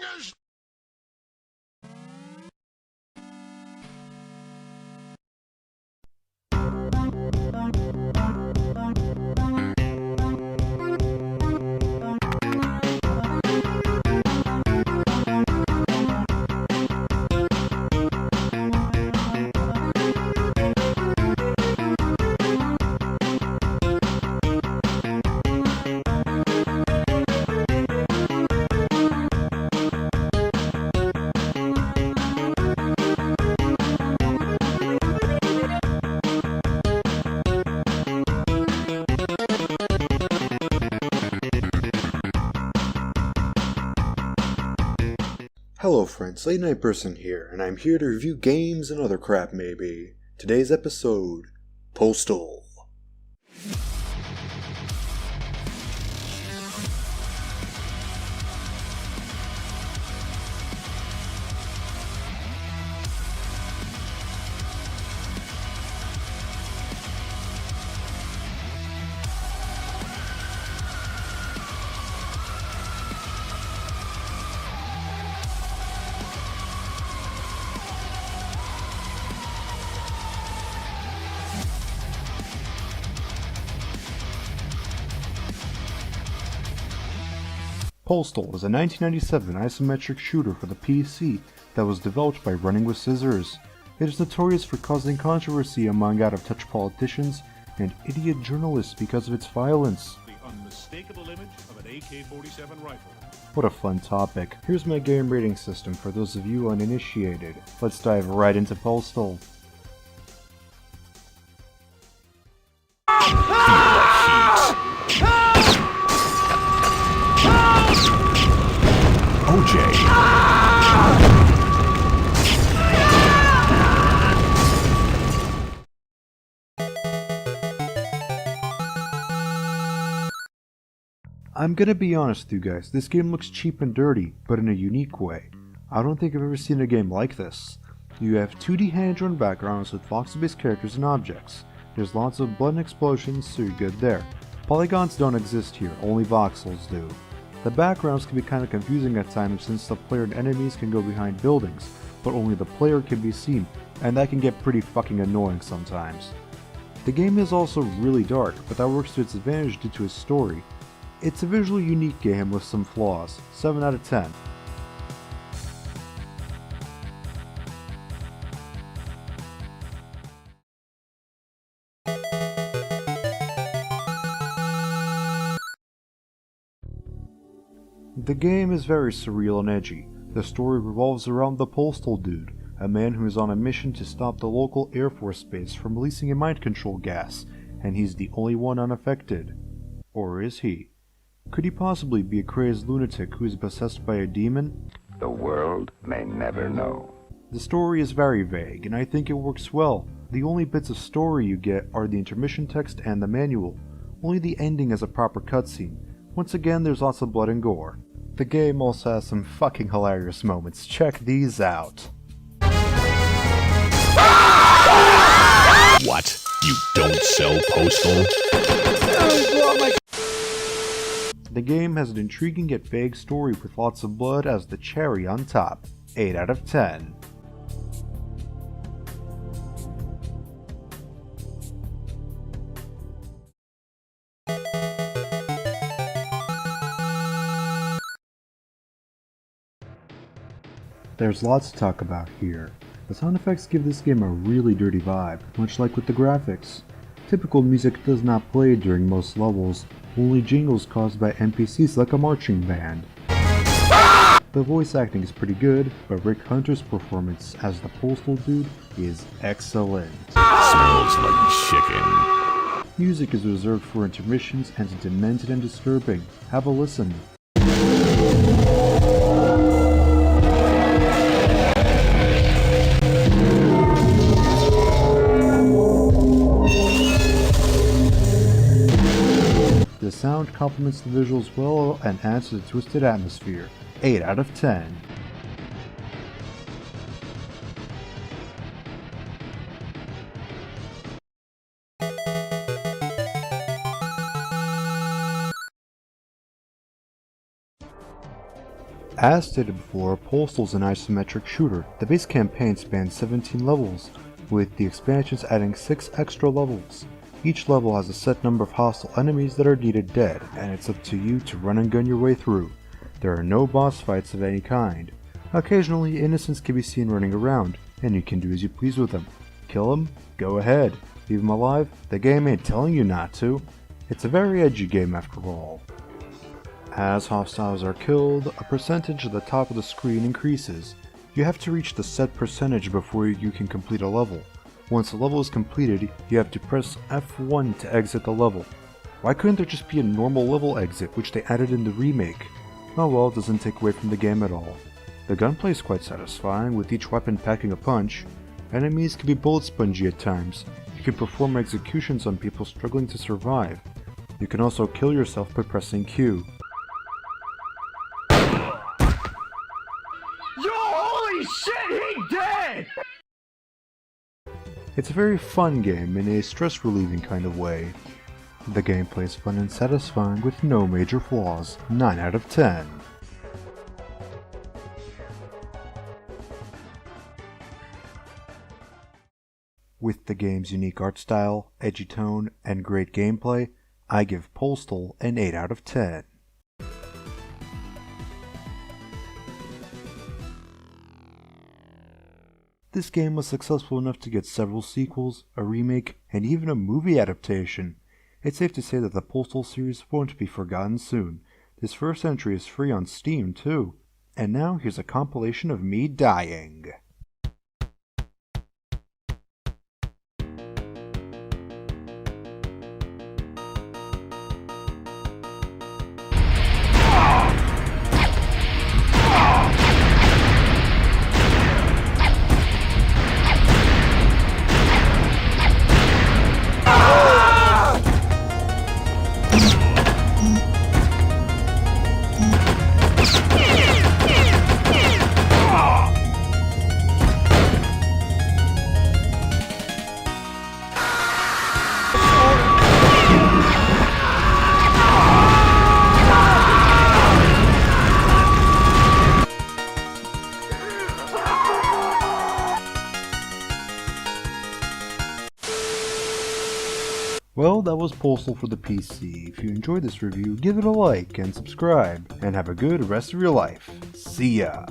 motherfuckers! Hello friends, Late Night Person here, and I'm here to review games and other crap maybe. Today's episode, Postal. Postal is a 1997 isometric shooter for the PC that was developed by Running with Scissors. It is notorious for causing controversy among out-of-touch politicians and idiot journalists because of its violence. The unmistakable image of an AK-47 rifle. What a fun topic. Here's my game rating system for those of you uninitiated. Let's dive right into Postal. I'm gonna be honest with you guys, this game looks cheap and dirty, but in a unique way. I don't think I've ever seen a game like this. You have 2D hand-drawn backgrounds with voxel-based characters and objects. There's lots of blood and explosions, so you're good there. Polygons don't exist here, only voxels do. The backgrounds can be kinda confusing at times since the player and enemies can go behind buildings, but only the player can be seen, and that can get pretty fucking annoying sometimes. The game is also really dark, but that works to its advantage due to its story. It's a visually unique game with some flaws, 7 out of 10. The game is very surreal and edgy. The story revolves around the Postal Dude, a man who is on a mission to stop the local Air Force base from releasing a mind control gas, and he's the only one unaffected. Or is he? Could he possibly be a crazed lunatic who is possessed by a demon? The world may never know. The story is very vague, and I think it works well. The only bits of story you get are the intermission text and the manual. Only the ending has a proper cutscene. Once again, there's lots of blood and gore. The game also has some fucking hilarious moments. Check these out. What? You don't sell Postal? The game has an intriguing yet vague story with lots of blood as the cherry on top. 8 out of 10. There's lots to talk about here. The sound effects give this game a really dirty vibe, much like with the graphics. Typical music does not play during most levels, only jingles caused by NPCs like a marching band. The voice acting is pretty good, but Rick Hunter's performance as the Postal Dude is excellent. Smells like chicken. Music is reserved for intermissions and is demented and disturbing. Have a listen. The sound complements the visuals well and adds to the twisted atmosphere. 8 out of 10. As stated before, Postal is an isometric shooter. The base campaign spans 17 levels, with the expansions adding 6 extra levels. Each level has a set number of hostile enemies that are needed dead, and it's up to you to run and gun your way through. There are no boss fights of any kind. Occasionally, innocents can be seen running around, and you can do as you please with them. Kill them? Go ahead. Leave them alive? The game ain't telling you not to. It's a very edgy game after all. As hostiles are killed, a percentage at the top of the screen increases. You have to reach the set percentage before you can complete a level. Once a level is completed, you have to press F1 to exit the level. Why couldn't there just be a normal level exit, which they added in the remake? Oh well, it doesn't take away from the game at all. The gunplay is quite satisfying, with each weapon packing a punch. Enemies can be bullet spongy at times. You can perform executions on people struggling to survive. You can also kill yourself by pressing Q. It's a very fun game in a stress-relieving kind of way. The gameplay is fun and satisfying with no major flaws. 9 out of 10. With the game's unique art style, edgy tone, and great gameplay, I give Postal an 8 out of 10. This game was successful enough to get several sequels, a remake, and even a movie adaptation. It's safe to say that the Postal series won't be forgotten soon. This first entry is free on Steam too. And now here's a compilation of me dying. Well, that was Postal for the PC. If you enjoyed this review, give it a like and subscribe, and have a good rest of your life. See ya!